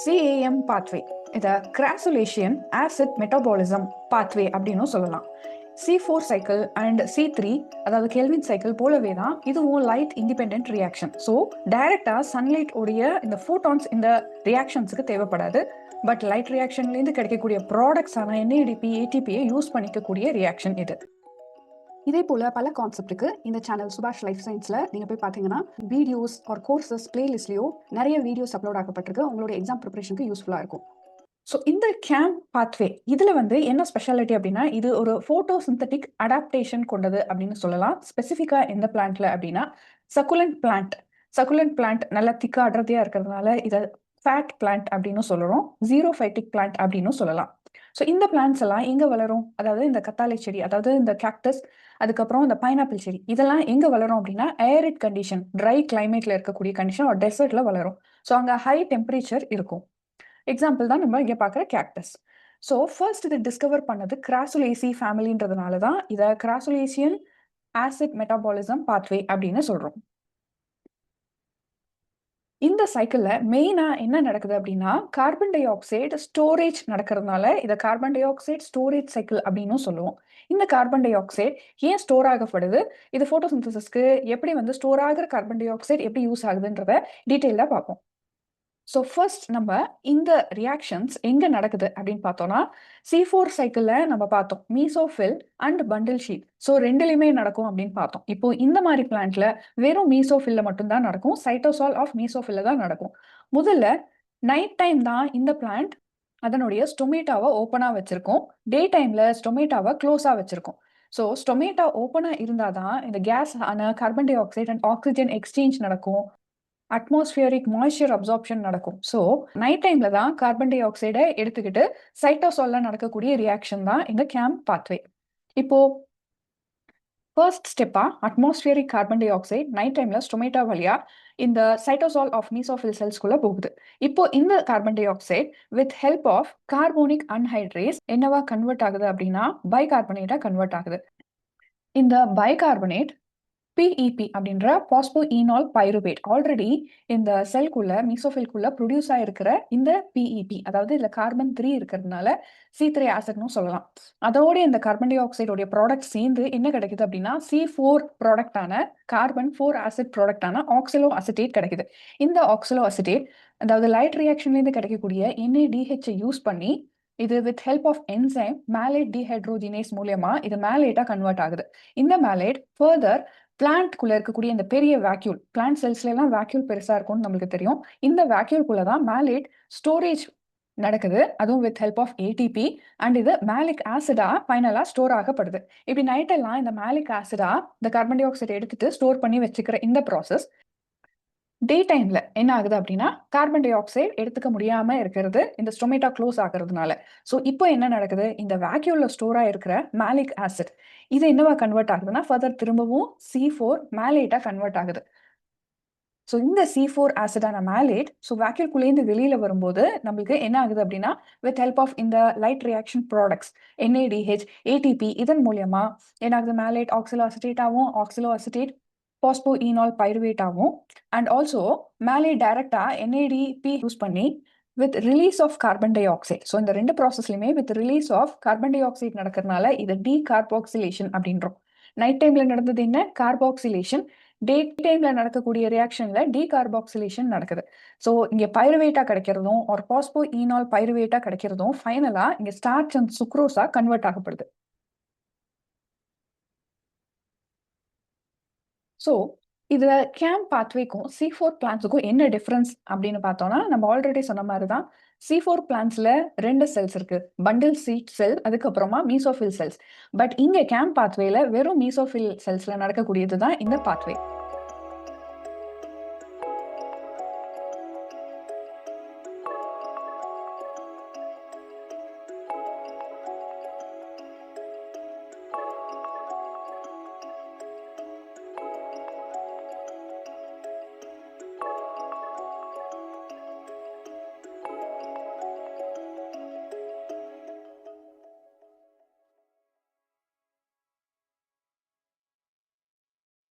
CAM pathway இதை கிராசுலேஷியன் acid metabolism pathway அப்படின்னு சொல்லலாம். C4 சைக்கிள் அண்ட் C3 அதாவது கெல்வின் சைக்கிள் போலவே தான் இதுவும் லைட் இண்டிபெண்ட் ரியாக்ஷன். ஸோ டைரக்டா சன்லைட் உடைய இந்த ஃபோட்டான்ஸ் இந்த ரியாக்ஷன்ஸுக்கு தேவைப்படாது. பட் லைட் ரியாக்ஷன்லேருந்து கிடைக்கக்கூடிய ப்ராடக்ட்ஸான NADP ATPயை யூஸ் பண்ணிக்கக்கூடிய ரியாக்ஷன் இது. இதே போல பல கான்செப்ட்டுக்கு இந்த சேனல் சுபாஷ் லைஃப் சயின்ஸ்ல நீங்க போய் பாத்தீங்கன்னா வீடியோஸ் ஆர் கோர்சஸ் பிளேலிஸ்ட்லயோ நிறைய வீடியோஸ் அப்லோட் ஆகப்பட்டிருக்கு. உங்களோட எக்ஸாம் ப்ரிப்பரேஷனுக்கு யூஸ்ஃபுல்லா இருக்கும். ஸோ இந்த கேம் பாத்வே இதுல என்ன ஸ்பெஷாலிட்டி அப்படின்னா, இது ஒரு போட்டோ சிந்தட்டிக் அடாப்டேஷன் கொண்டது அப்படின்னு சொல்லலாம். ஸ்பெசிஃபிக்கா எந்த பிளான்ட்ல அப்படின்னா சக்குலண்ட் பிளான்ட். சக்குலண்ட் பிளான்ட் நல்லா திக்கா அடர்த்தியா இருக்கிறதுனால இதை ஃபேட் பிளான்ட் அப்படின்னு சொல்லுறோம். ஜீரோஃபைட்டிக் பிளான்ட் அப்படின்னு சொல்லலாம். ஸோ இந்த பிளான்ட்ஸ் எல்லாம் எங்க வளரும், அதாவது இந்த கத்தாழை செடி, அதாவது இந்த கேக்டஸ், அதுக்கப்புறம் இந்த பைனாப்பிள் செடி, இதெல்லாம் எங்க வளரும் அப்படின்னா ஏரிட் கண்டிஷன், ட்ரை கிளைமேட்ல இருக்கக்கூடிய கண்டிஷன் ஒரு டெசர்ட்ல வளரும். ஸோ அங்க ஹை டெம்பரேச்சர் இருக்கும். எக்ஸாம்பிள் தான் நம்ம இங்க பார்க்குற கேக்டஸ். ஸோ ஃபர்ஸ்ட் இதை டிஸ்கவர் பண்ணது கிராசுலேசி ஃபேமிலின்றதுனால தான் இதை கிராசுலேசியன் ஆசிட் மெட்டாபாலிசம் பாத்வே அப்படின்னு சொல்றோம். இந்த சைக்கிள்ல மெயினா என்ன நடக்குது அப்படின்னா கார்பன் டை ஆக்சைடு ஸ்டோரேஜ் நடக்கிறதுனால இதை carbon di oxide storage cycle அப்படின்னு சொல்லுவோம். இந்த கார்பன் டை ஆக்சைடு ஏன் ஸ்டோர் ஆகப்படுது, இது போட்டோசிந்தசிஸ்க்கு எப்படி ஸ்டோர் ஆகிற கார்பன் டை ஆக்சைடு எப்படி யூஸ் ஆகுதுன்றத டீட்டெயிலாக பார்ப்போம். ஸோ ஃபர்ஸ்ட் நம்ம இந்த ரியாக்ஷன்ஸ் எங்க நடக்குது அப்படின்னு பார்த்தோம்னா C4 சைக்கிள்ல நம்ம பார்த்தோம் mesophyll and bundle sheath. So ரெண்டுலையுமே நடக்கும் அப்படின்னு பார்த்தோம். இப்போ இந்த மாதிரி பிளான்ட்ல வெறும் மீசோஃபில்ல மட்டும்தான் நடக்கும். சைட்டோசால் ஆஃப் மீசோஃபில்ல தான் நடக்கும். முதல்ல நைட் டைம் தான் இந்த பிளான்ட் அதனுடைய ஸ்டொமேட்டாவை ஓப்பனா வச்சிருக்கோம். டே டைம்ல ஸ்டொமேட்டாவை க்ளோஸா வச்சிருக்கோம். ஸோ ஸ்டொமேட்டா ஓப்பனா இருந்தாதான் இந்த கேஸ் ஆன carbon di oxide and oxygen exchange நடக்கும். அட்மாஸ்பியரிக் மாய்ஸ்சர் அப்சார்ப்ஷன் நடக்கும். ஸோ நைட் டைம்ல தான் கார்பன் டை ஆக்சைடை எடுத்துக்கிட்டு சைட்டோசால்ல நடக்கக்கூடிய ரியாக்ஷன் தான் இந்த கேம் பாத்வே. இப்போ ஃபர்ஸ்ட் ஸ்டெப்பா atmospheric carbon dioxide night டைம்ல ஸ்டொமேட்டா வழியா இந்த சைட்டோசால் ஆஃப் மீசோஃபில் செல்ஸ்குள்ள போகுது. இப்போ இந்த carbon dioxide with help of carbonic anhydrase என்னவா கன்வெர்ட் ஆகுது அப்படின்னா பைகார்பனேட்டா கன்வெர்ட் ஆகுது. இந்த பைகார்பனேட் PEP அப்படின்ற பாஸ்போஈனால் பைருவேட் ஆல்ரெடி இந்த செல்குள்ள மீசோஃபில்குள்ள ப்ரொடியூஸ் ஆயிருக்கிற இந்த PEP, அதாவது இதுல கார்பன் 3 இருக்கிறதுனால C3 ஆசிட்னு சொல்லலாம். அதோட இந்த கார்பன் டை ஆக்சைடோடைய ப்ராடக்ட் சேர்ந்து என்ன கிடைக்குது அப்படின்னா C4 ப்ராடக்டான கார்பன் 4 ஆசிட் ப்ராடக்டான ஆக்சிலோ அசிட்டேட் கிடைக்குது. இந்த ஆக்சிலோ அசிட்டேட் அதாவது லைட் ரியாக்ஷன்லேருந்து கிடைக்கக்கூடிய NADH யூஸ் பண்ணி இது with help of enzyme malate dehydrogenase மூலமா இது மேலேட்டா கன்வெர்ட் ஆகுது. இந்த மேலேட் ஃபர்தர் பிளான்ட்குள்ள இருக்கக்கூடிய இந்த பெரிய வேக்யூல், பிளான்ட் செல்ஸ்ல எல்லாம் வேக்யூல் பெருசா இருக்கும்னு நம்மளுக்கு தெரியும். இந்த வேக்யூல்குள்ள தான் மேலேட் ஸ்டோரேஜ் நடக்குது, அதுவும் with help of ATP and இது மேலிக் ஆசிடா ஃபைனலா ஸ்டோர் ஆகப்படுது. இப்படி நைட் எல்லாம் இந்த மேலிக் ஆசிடா இந்த கார்பன் டை ஆக்சைடு எடுத்துட்டு ஸ்டோர் பண்ணி வச்சுக்கிற இந்த ப்ராசஸ் டே டைம்ல என்ன ஆகுது அப்படின்னா கார்பன் டை ஆக்சைடு எடுத்துக்க முடியாம இருக்கிறது இந்த ஸ்டொமேட்டா க்ளோஸ் ஆகிறதுனால. ஸோ இப்போ என்ன நடக்குது, இந்த வேக்யூல்ல ஸ்டோரா இருக்கிற மேலிக் ஆசிட் இது என்னவா கன்வெர்ட் ஆகுதுன்னா ஃபர்தர் திரும்பவும் C4 மேலேட்டா கன்வெர்ட் ஆகுது. ஸோ இந்த C4 ஆசிடான மேலேட் ஸோ வேக்யூல்குள்ளேருந்து வெளியில வரும்போது நம்மளுக்கு என்ன ஆகுது அப்படின்னா வித் ஹெல்ப் ஆஃப் இந்த light reaction products NADH ATP இதன் மூலியமா என்ன ஆகுது, மேலேட் ஆக்சிலோ அசிட்டேட்டாவும் ஆக்சிலோ அசிட்டேட் பாஸ்போஈனால் பைருவேட்டாவும் அண்ட் ஆல்சோ மேலே டைரக்டா NADP யூஸ் பண்ணி with release of carbon dioxide. So இந்த ரெண்டு ப்ராசஸ்லையுமே with release of carbon dioxide நடக்கிறதுனால இது டீகார்பாக்சிலேஷன் அப்படின்றோம். நைட் டைம்ல நடந்தது என்ன, கார்பாக்சிலேஷன். டே டைம்ல நடக்கக்கூடிய ரியாக்ஷன்ல டீகார்பாக்சிலேஷன் நடக்குது. ஸோ இங்க பைருவேட்டா கிடைக்கிறதும் ஒரு பாஸ்போஈனால் பைருவேட்டா கிடைக்கிறதும் ஃபைனலா இங்க ஸ்டார்ச் அண்ட் சுக்ரோஸா கன்வெர்ட் ஆகப்படுது. ஸோ இதுல கேம் பாத்வேக்கும் C4 பிளான்ஸுக்கும் என்ன டிஃபரன்ஸ் அப்படின்னு பார்த்தோம்னா நம்ம ஆல்ரெடி சொன்ன மாதிரி தான் C4 பிளான்ஸ்ல 2 செல்ஸ் இருக்கு, பண்டில் சீட் செல் அதுக்கப்புறமா மீசோஃபில் செல்ஸ். பட் இங்க கேம் பாத்வேல வெறும் மீசோஃபில் செல்ஸ்ல நடக்கக்கூடியது தான் இந்த பாத்வே.